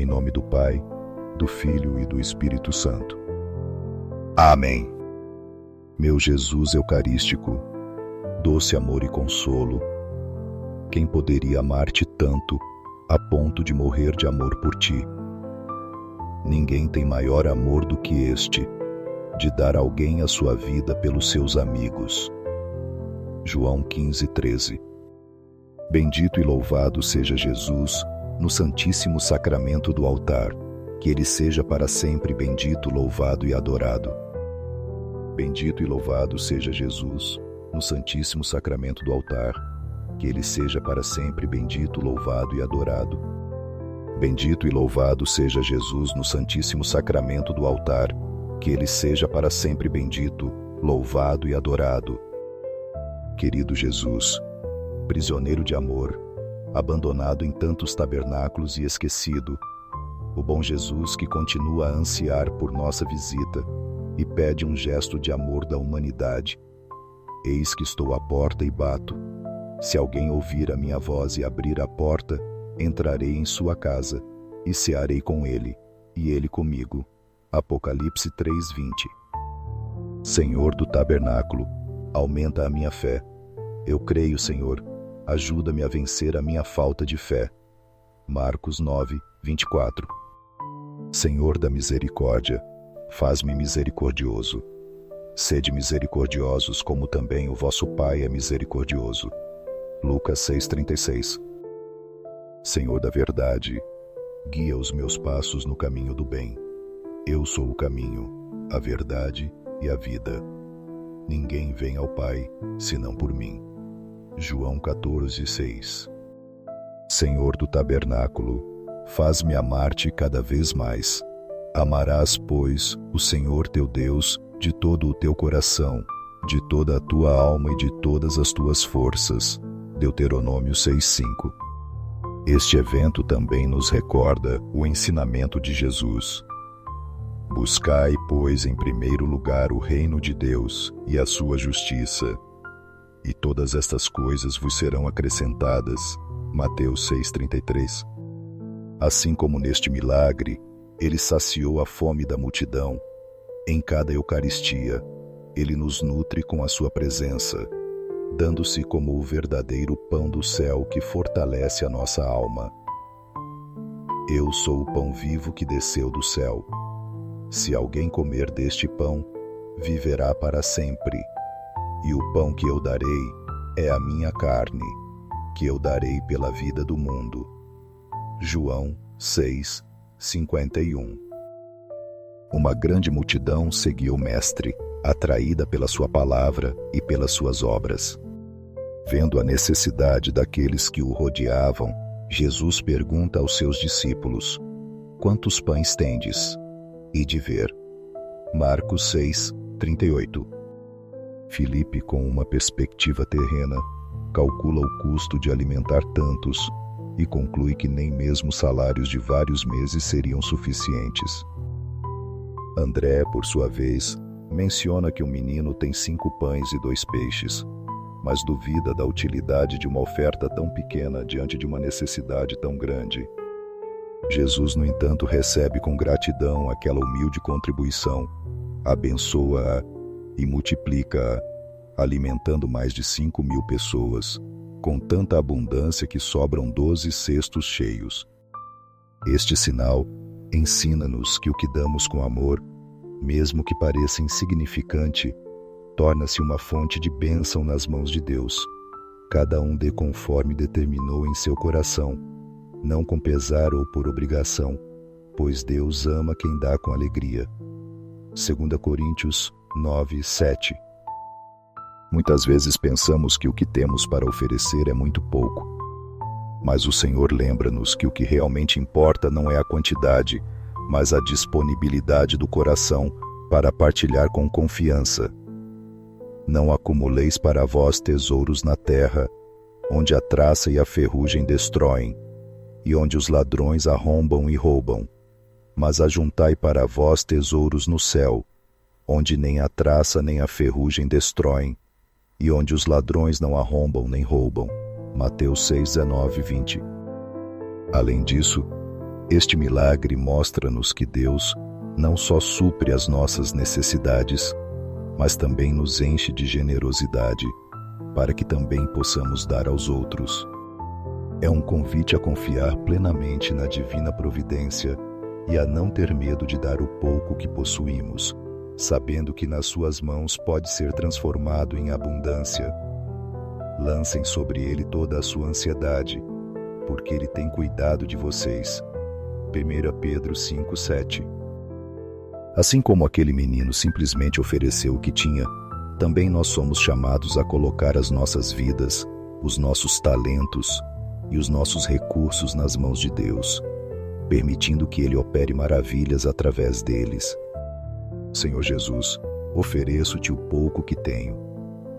Em nome do Pai, do Filho e do Espírito Santo. Amém. Meu Jesus Eucarístico, doce amor e consolo, quem poderia amar-te tanto a ponto de morrer de amor por ti? Ninguém tem maior amor do que este, de dar alguém a sua vida pelos seus amigos. João 15:13. Bendito e louvado seja Jesus no Santíssimo Sacramento do altar, que ele seja para sempre bendito, louvado e adorado. Bendito e louvado seja Jesus no Santíssimo Sacramento do altar, que ele seja para sempre bendito, louvado e adorado. Bendito e louvado seja Jesus no Santíssimo Sacramento do altar, que ele seja para sempre bendito, louvado e adorado. Querido Jesus, prisioneiro de amor, abandonado em tantos tabernáculos e esquecido, o bom Jesus que continua a ansiar por nossa visita e pede um gesto de amor da humanidade. Eis que estou à porta e bato. Se alguém ouvir a minha voz e abrir a porta, entrarei em sua casa e cearei com ele, e ele comigo. Apocalipse 3:20. Senhor do tabernáculo, aumenta a minha fé. Eu creio, Senhor, ajuda-me a vencer a minha falta de fé. Marcos 9:24. Senhor da misericórdia, faz-me misericordioso. Sede misericordiosos como também o vosso Pai é misericordioso. Lucas 6:36. Senhor da verdade, guia os meus passos no caminho do bem. Eu sou o caminho, a verdade e a vida. Ninguém vem ao Pai, senão por mim. João 14:6. Senhor do tabernáculo, faz-me amar-te cada vez mais. Amarás, pois, o Senhor teu Deus de todo o teu coração, de toda a tua alma e de todas as tuas forças. Deuteronômio 6:5. Este evento também nos recorda o ensinamento de Jesus. Buscai, pois, em primeiro lugar o reino de Deus e a sua justiça, e todas estas coisas vos serão acrescentadas. Mateus 6:33. Assim como neste milagre, ele saciou a fome da multidão, em cada Eucaristia, ele nos nutre com a sua presença, dando-se como o verdadeiro pão do céu que fortalece a nossa alma. Eu sou o pão vivo que desceu do céu. Se alguém comer deste pão, viverá para sempre. E o pão que eu darei é a minha carne, que eu darei pela vida do mundo. João 6:51. Uma grande multidão seguia o Mestre, atraída pela sua palavra e pelas suas obras. Vendo a necessidade daqueles que o rodeavam, Jesus pergunta aos seus discípulos: quantos pães tendes? Ide ver. Marcos 6:38. Filipe, com uma perspectiva terrena, calcula o custo de alimentar tantos e conclui que nem mesmo salários de vários meses seriam suficientes. André, por sua vez, menciona que um menino tem 5 pães e 2 peixes, mas duvida da utilidade de uma oferta tão pequena diante de uma necessidade tão grande. Jesus, no entanto, recebe com gratidão aquela humilde contribuição, abençoa-a e multiplica-a, alimentando mais de 5.000 pessoas, com tanta abundância que sobram 12 cestos cheios. Este sinal ensina-nos que o que damos com amor, mesmo que pareça insignificante, torna-se uma fonte de bênção nas mãos de Deus. Cada um dê conforme determinou em seu coração, não com pesar ou por obrigação, pois Deus ama quem dá com alegria. 2 Coríntios 9:7. Muitas vezes pensamos que o que temos para oferecer é muito pouco. Mas o Senhor lembra-nos que o que realmente importa não é a quantidade, mas a disponibilidade do coração para partilhar com confiança. Não acumuleis para vós tesouros na terra, onde a traça e a ferrugem destroem, e onde os ladrões arrombam e roubam. Mas ajuntai para vós tesouros no céu, onde nem a traça nem a ferrugem destroem, e onde os ladrões não arrombam nem roubam. Mateus 6:19-20. Além disso, Este milagre mostra-nos que Deus não só supre as nossas necessidades, mas também nos enche de generosidade, para que também possamos dar aos outros. É um convite a confiar plenamente na divina providência e a não ter medo de dar o pouco que possuímos, sabendo que nas suas mãos pode ser transformado em abundância. Lancem sobre ele toda a sua ansiedade, porque ele tem cuidado de vocês. 1 Pedro 5:7. Assim como aquele menino simplesmente ofereceu o que tinha, também nós somos chamados a colocar as nossas vidas, os nossos talentos e os nossos recursos nas mãos de Deus, permitindo que Ele opere maravilhas através deles. Senhor Jesus, ofereço-te o pouco que tenho,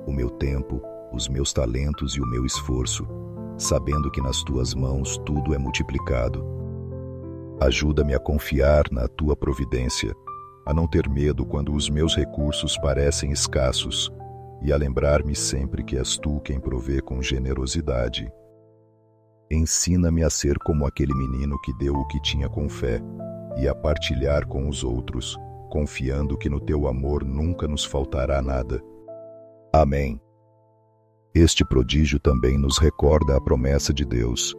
o meu tempo, os meus talentos e o meu esforço, sabendo que nas tuas mãos tudo é multiplicado. Ajuda-me a confiar na tua providência, a não ter medo quando os meus recursos parecem escassos e a lembrar-me sempre que és tu quem provê com generosidade. Ensina-me a ser como aquele menino que deu o que tinha com fé e a partilhar com os outros, confiando que no teu amor nunca nos faltará nada. Amém. Este prodígio também nos recorda a promessa de Deus.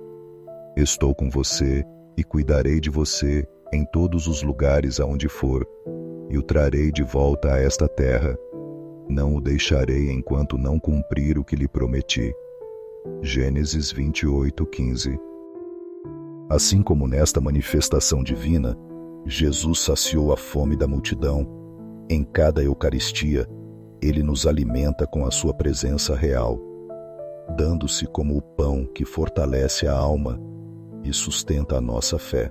Estou com você e cuidarei de você em todos os lugares aonde for, e o trarei de volta a esta terra. Não o deixarei enquanto não cumprir o que lhe prometi. Gênesis 28:15. Assim como nesta manifestação divina, Jesus saciou a fome da multidão, em cada Eucaristia, ele nos alimenta com a sua presença real, dando-se como o pão que fortalece a alma e sustenta a nossa fé.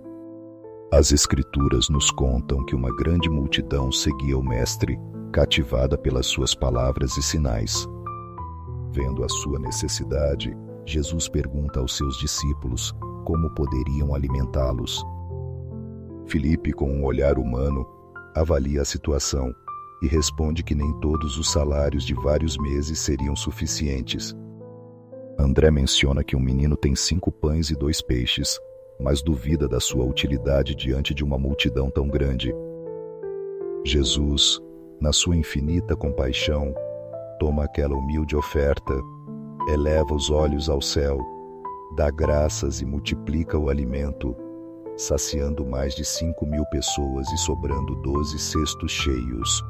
As Escrituras nos contam que uma grande multidão seguia o Mestre, cativada pelas suas palavras e sinais. Vendo a sua necessidade, Jesus pergunta aos seus discípulos como poderiam alimentá-los. Filipe, com um olhar humano, avalia a situação e responde que nem todos os salários de vários meses seriam suficientes. André menciona que um menino tem 5 pães e 2 peixes, mas duvida da sua utilidade diante de uma multidão tão grande. Jesus, na sua infinita compaixão, toma aquela humilde oferta, eleva os olhos ao céu, dá graças e multiplica o alimento, saciando mais de 5.000 pessoas e sobrando 12 cestos cheios.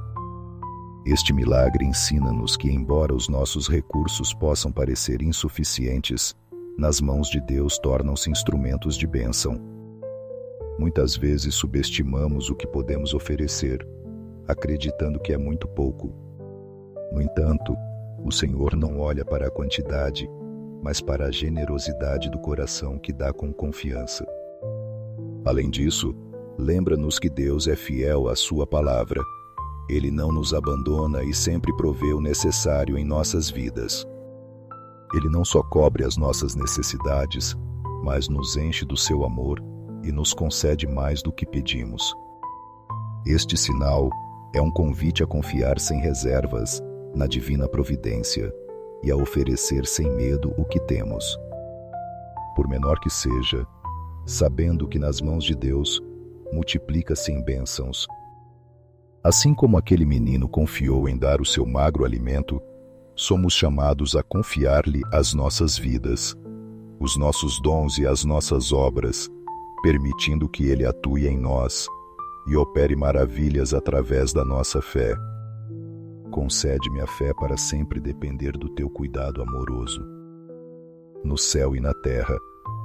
Este milagre ensina-nos que, embora os nossos recursos possam parecer insuficientes, nas mãos de Deus tornam-se instrumentos de bênção. Muitas vezes subestimamos o que podemos oferecer, acreditando que é muito pouco. No entanto, o Senhor não olha para a quantidade, mas para a generosidade do coração que dá com confiança. Além disso, lembra-nos que Deus é fiel à sua palavra. Ele não nos abandona e sempre provê o necessário em nossas vidas. Ele não só cobre as nossas necessidades, mas nos enche do seu amor e nos concede mais do que pedimos. Este sinal é um convite a confiar sem reservas na divina providência e a oferecer sem medo o que temos. Por menor que seja, sabendo que nas mãos de Deus multiplica-se em bênçãos. Assim como aquele menino confiou em dar o seu magro alimento, somos chamados a confiar-lhe as nossas vidas, os nossos dons e as nossas obras, permitindo que ele atue em nós e opere maravilhas através da nossa fé. Concede-me a fé para sempre depender do teu cuidado amoroso. No céu e na terra,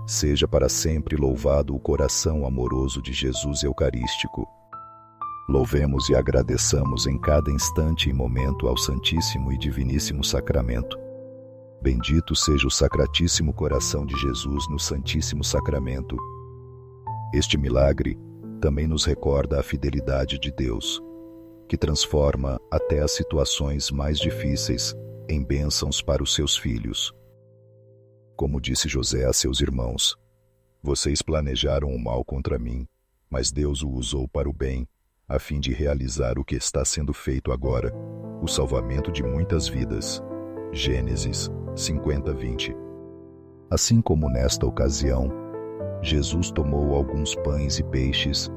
seja para sempre louvado o coração amoroso de Jesus Eucarístico. Louvemos e agradeçamos em cada instante e momento ao Santíssimo e Diviníssimo Sacramento. Bendito seja o Sacratíssimo Coração de Jesus no Santíssimo Sacramento. Este milagre também nos recorda a fidelidade de Deus, que transforma até as situações mais difíceis em bênçãos para os seus filhos. Como disse José a seus irmãos: vocês planejaram o mal contra mim, mas Deus o usou para o bem, a fim de realizar o que está sendo feito agora, o salvamento de muitas vidas. Gênesis 50:20. Assim como nesta ocasião, Jesus tomou alguns pães e peixes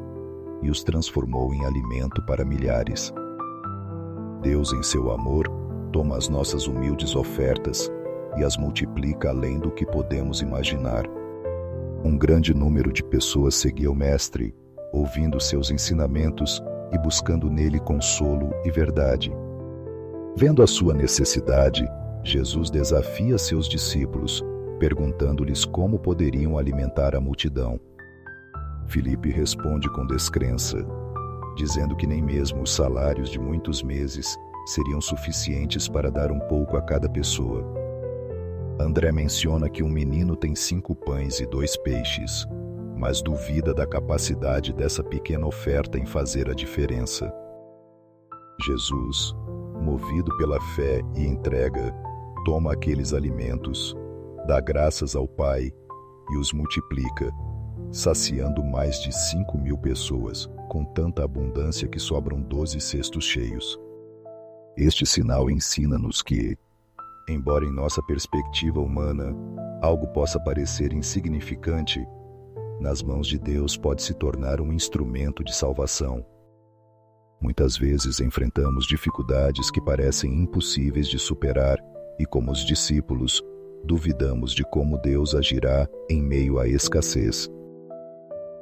e os transformou em alimento para milhares. Deus, em seu amor, toma as nossas humildes ofertas e as multiplica além do que podemos imaginar. Um grande número de pessoas seguia o Mestre, ouvindo seus ensinamentos e buscando nele consolo e verdade. Vendo a sua necessidade, Jesus desafia seus discípulos, perguntando-lhes como poderiam alimentar a multidão. Filipe responde com descrença, dizendo que nem mesmo os salários de muitos meses seriam suficientes para dar um pouco a cada pessoa. André menciona que um menino tem 5 pães e 2 peixes, mas duvida da capacidade dessa pequena oferta em fazer a diferença. Jesus, movido pela fé e entrega, toma aqueles alimentos, dá graças ao Pai e os multiplica, saciando mais de 5.000 pessoas, com tanta abundância que sobram 12 cestos cheios. Este sinal ensina-nos que, embora em nossa perspectiva humana algo possa parecer insignificante, nas mãos de Deus pode se tornar um instrumento de salvação. Muitas vezes enfrentamos dificuldades que parecem impossíveis de superar e, como os discípulos, duvidamos de como Deus agirá em meio à escassez.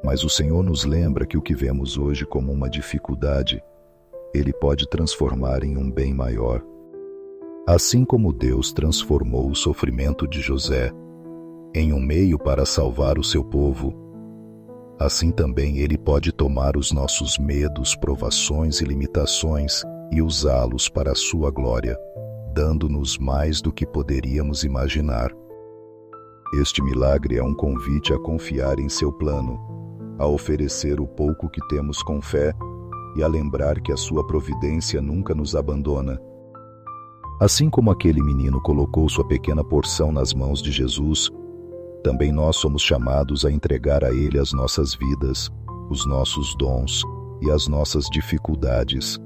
Mas o Senhor nos lembra que o que vemos hoje como uma dificuldade, Ele pode transformar em um bem maior. Assim como Deus transformou o sofrimento de José em um meio para salvar o seu povo, assim também Ele pode tomar os nossos medos, provações e limitações e usá-los para a sua glória, dando-nos mais do que poderíamos imaginar. Este milagre é um convite a confiar em seu plano, a oferecer o pouco que temos com fé e a lembrar que a sua providência nunca nos abandona. Assim como aquele menino colocou sua pequena porção nas mãos de Jesus, também nós somos chamados a entregar a Ele as nossas vidas, os nossos dons e as nossas dificuldades,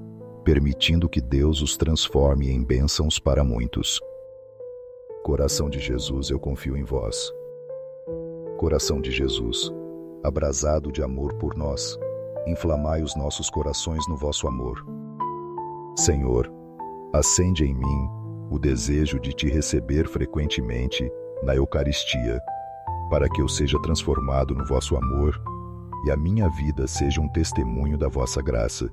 permitindo que Deus os transforme em bênçãos para muitos. Coração de Jesus, eu confio em vós. Coração de Jesus, abrasado de amor por nós, inflamai os nossos corações no vosso amor. Senhor, acende em mim o desejo de te receber frequentemente na Eucaristia, para que eu seja transformado no vosso amor e a minha vida seja um testemunho da vossa graça.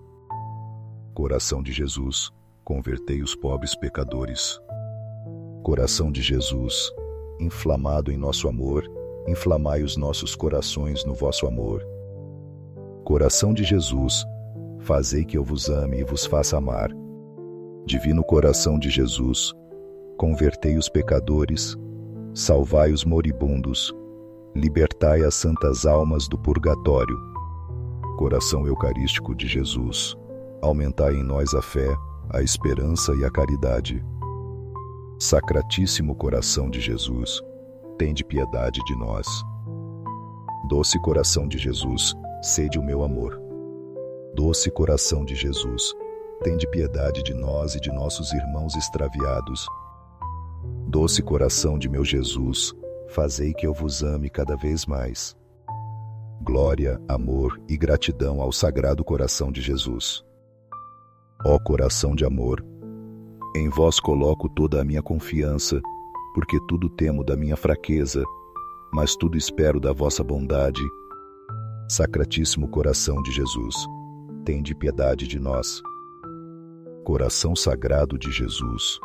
Coração de Jesus, convertei os pobres pecadores. Coração de Jesus, inflamado em nosso amor, inflamai os nossos corações no vosso amor. Coração de Jesus, fazei que eu vos ame e vos faça amar. Divino coração de Jesus, convertei os pecadores, salvai os moribundos, libertai as santas almas do purgatório. Coração eucarístico de Jesus, aumentai em nós a fé, a esperança e a caridade. Sacratíssimo coração de Jesus, tende piedade de nós. Doce coração de Jesus, sede o meu amor. Doce coração de Jesus, tende piedade de nós e de nossos irmãos extraviados. Doce coração de meu Jesus, fazei que eu vos ame cada vez mais. Glória, amor e gratidão ao Sagrado Coração de Jesus. Ó coração de amor, em vós coloco toda a minha confiança, porque tudo temo da minha fraqueza, mas tudo espero da vossa bondade. Sacratíssimo coração de Jesus, tende piedade de nós. Coração sagrado de Jesus,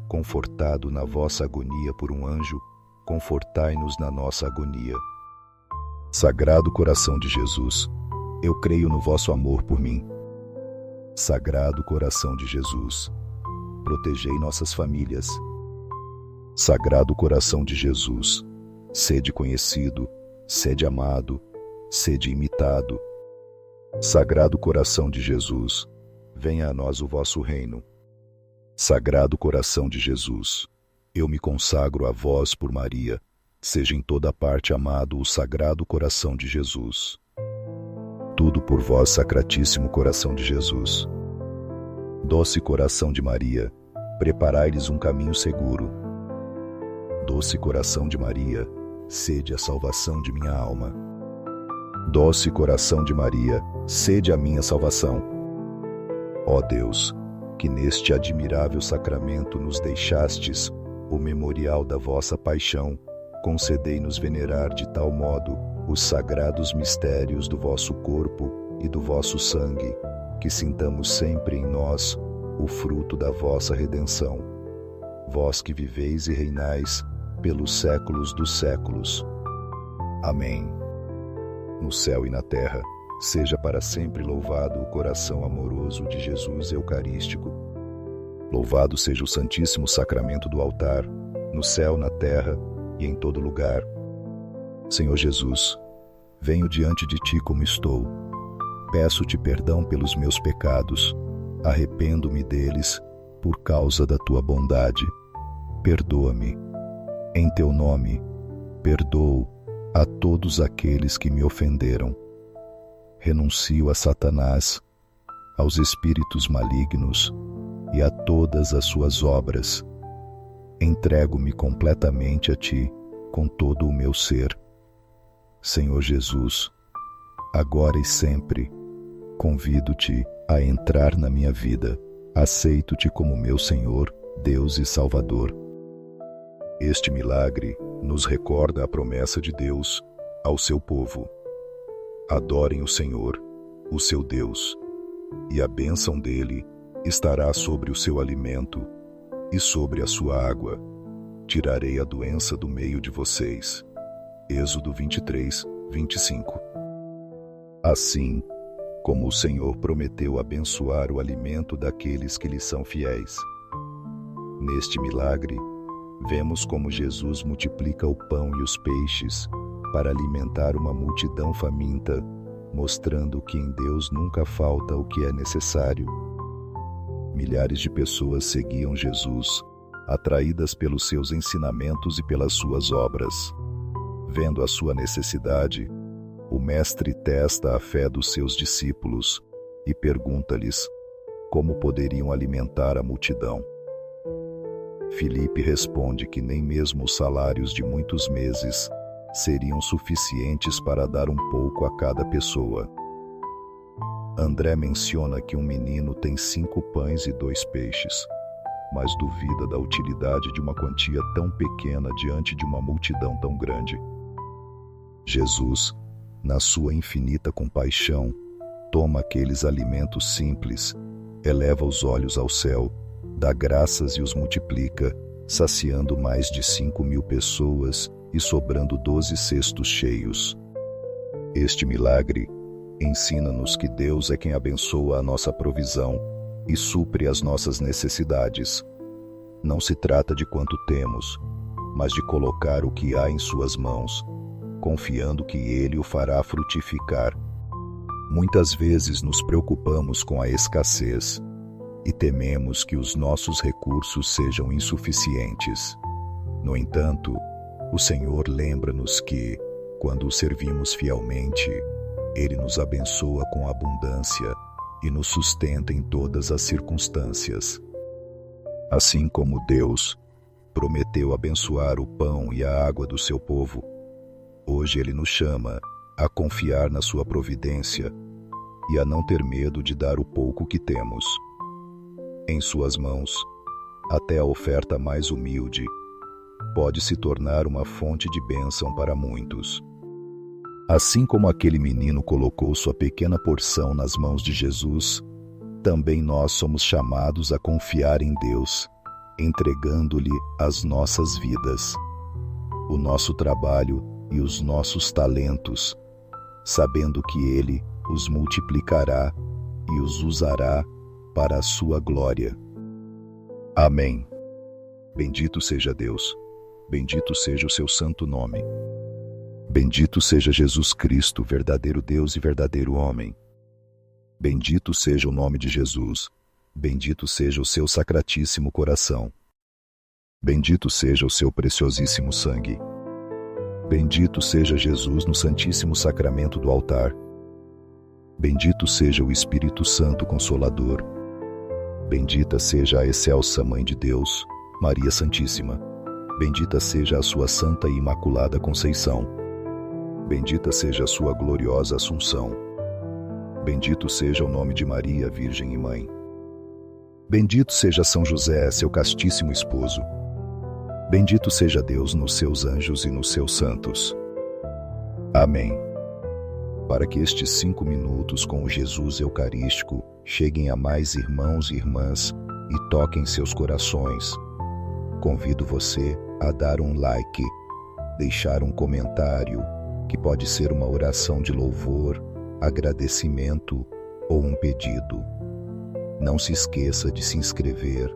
confortado na vossa agonia por um anjo, confortai-nos na nossa agonia. Sagrado coração de Jesus, eu creio no vosso amor por mim. Sagrado coração de Jesus, protegei nossas famílias. Sagrado coração de Jesus, sede conhecido, sede amado, sede imitado. Sagrado coração de Jesus, venha a nós o vosso reino. Sagrado coração de Jesus, eu me consagro a vós por Maria, seja em toda parte amado o Sagrado Coração de Jesus. Tudo por vós, Sacratíssimo Coração de Jesus. Doce coração de Maria, preparai-lhes um caminho seguro. Doce coração de Maria, sede a salvação de minha alma. Doce coração de Maria, sede a minha salvação. Ó Deus, que neste admirável sacramento nos deixastes o memorial da vossa paixão, concedei-nos venerar de tal modo os sagrados mistérios do vosso corpo e do vosso sangue, que sintamos sempre em nós o fruto da vossa redenção. Vós que viveis e reinais pelos séculos dos séculos. Amém. No céu e na terra, seja para sempre louvado o coração amoroso de Jesus Eucarístico. Louvado seja o Santíssimo Sacramento do altar, no céu, na terra e em todo lugar. Senhor Jesus, venho diante de Ti como estou. Peço-te perdão pelos meus pecados, arrependo-me deles por causa da Tua bondade. Perdoa-me. Em Teu nome, perdoo a todos aqueles que me ofenderam. Renuncio a Satanás, aos espíritos malignos e a todas as suas obras. Entrego-me completamente a Ti, com todo o meu ser. Senhor Jesus, agora e sempre, convido-Te a entrar na minha vida. Aceito-Te como meu Senhor, Deus e Salvador. Este milagre nos recorda a promessa de Deus ao seu povo. Adorem o Senhor, o seu Deus, e a bênção dele estará sobre o seu alimento e sobre a sua água. Tirarei a doença do meio de vocês. Êxodo 23, 25. Assim, como o Senhor prometeu abençoar o alimento daqueles que lhe são fiéis. Neste milagre, vemos como Jesus multiplica o pão e os peixes para alimentar uma multidão faminta, mostrando que em Deus nunca falta o que é necessário. Milhares de pessoas seguiam Jesus, atraídas pelos seus ensinamentos e pelas suas obras. Vendo a sua necessidade, o Mestre testa a fé dos seus discípulos e pergunta-lhes como poderiam alimentar a multidão. Filipe responde que nem mesmo os salários de muitos meses seriam suficientes para dar um pouco a cada pessoa. André menciona que um menino tem 5 pães e 2 peixes, mas duvida da utilidade de uma quantia tão pequena diante de uma multidão tão grande. Jesus, na sua infinita compaixão, toma aqueles alimentos simples, eleva os olhos ao céu, dá graças e os multiplica, saciando mais de 5.000 pessoas e sobrando 12 cestos cheios. Este milagre ensina-nos que Deus é quem abençoa a nossa provisão e supre as nossas necessidades. Não se trata de quanto temos, mas de colocar o que há em suas mãos, confiando que Ele o fará frutificar. Muitas vezes nos preocupamos com a escassez e tememos que os nossos recursos sejam insuficientes. No entanto, o Senhor lembra-nos que, quando o servimos fielmente, Ele nos abençoa com abundância e nos sustenta em todas as circunstâncias. Assim como Deus prometeu abençoar o pão e a água do seu povo, hoje Ele nos chama a confiar na sua providência e a não ter medo de dar o pouco que temos. Em suas mãos, até a oferta mais humilde pode se tornar uma fonte de bênção para muitos. Assim como aquele menino colocou sua pequena porção nas mãos de Jesus, também nós somos chamados a confiar em Deus, entregando-lhe as nossas vidas, o nosso trabalho e os nossos talentos, sabendo que Ele os multiplicará e os usará para a sua glória. Amém. Bendito seja Deus, bendito seja o seu santo nome. Bendito seja Jesus Cristo, verdadeiro Deus e verdadeiro homem. Bendito seja o nome de Jesus, bendito seja o seu sacratíssimo coração. Bendito seja o seu preciosíssimo sangue. Bendito seja Jesus no Santíssimo Sacramento do altar. Bendito seja o Espírito Santo Consolador. Bendita seja a excelsa Mãe de Deus, Maria Santíssima. Bendita seja a sua santa e imaculada Conceição. Bendita seja a sua gloriosa Assunção. Bendito seja o nome de Maria, Virgem e Mãe. Bendito seja São José, seu castíssimo esposo. Bendito seja Deus nos seus anjos e nos seus santos. Amém. Para que estes 5 minutos com o Jesus Eucarístico cheguem a mais irmãos e irmãs e toquem seus corações, convido você a dar um like, deixar um comentário, que pode ser uma oração de louvor, agradecimento ou um pedido. Não se esqueça de se inscrever,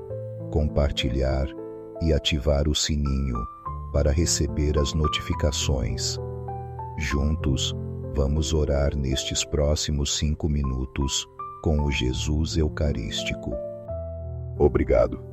compartilhar e ativar o sininho para receber as notificações. Juntos, vamos orar nestes próximos 5 minutos com o Jesus Eucarístico. Obrigado.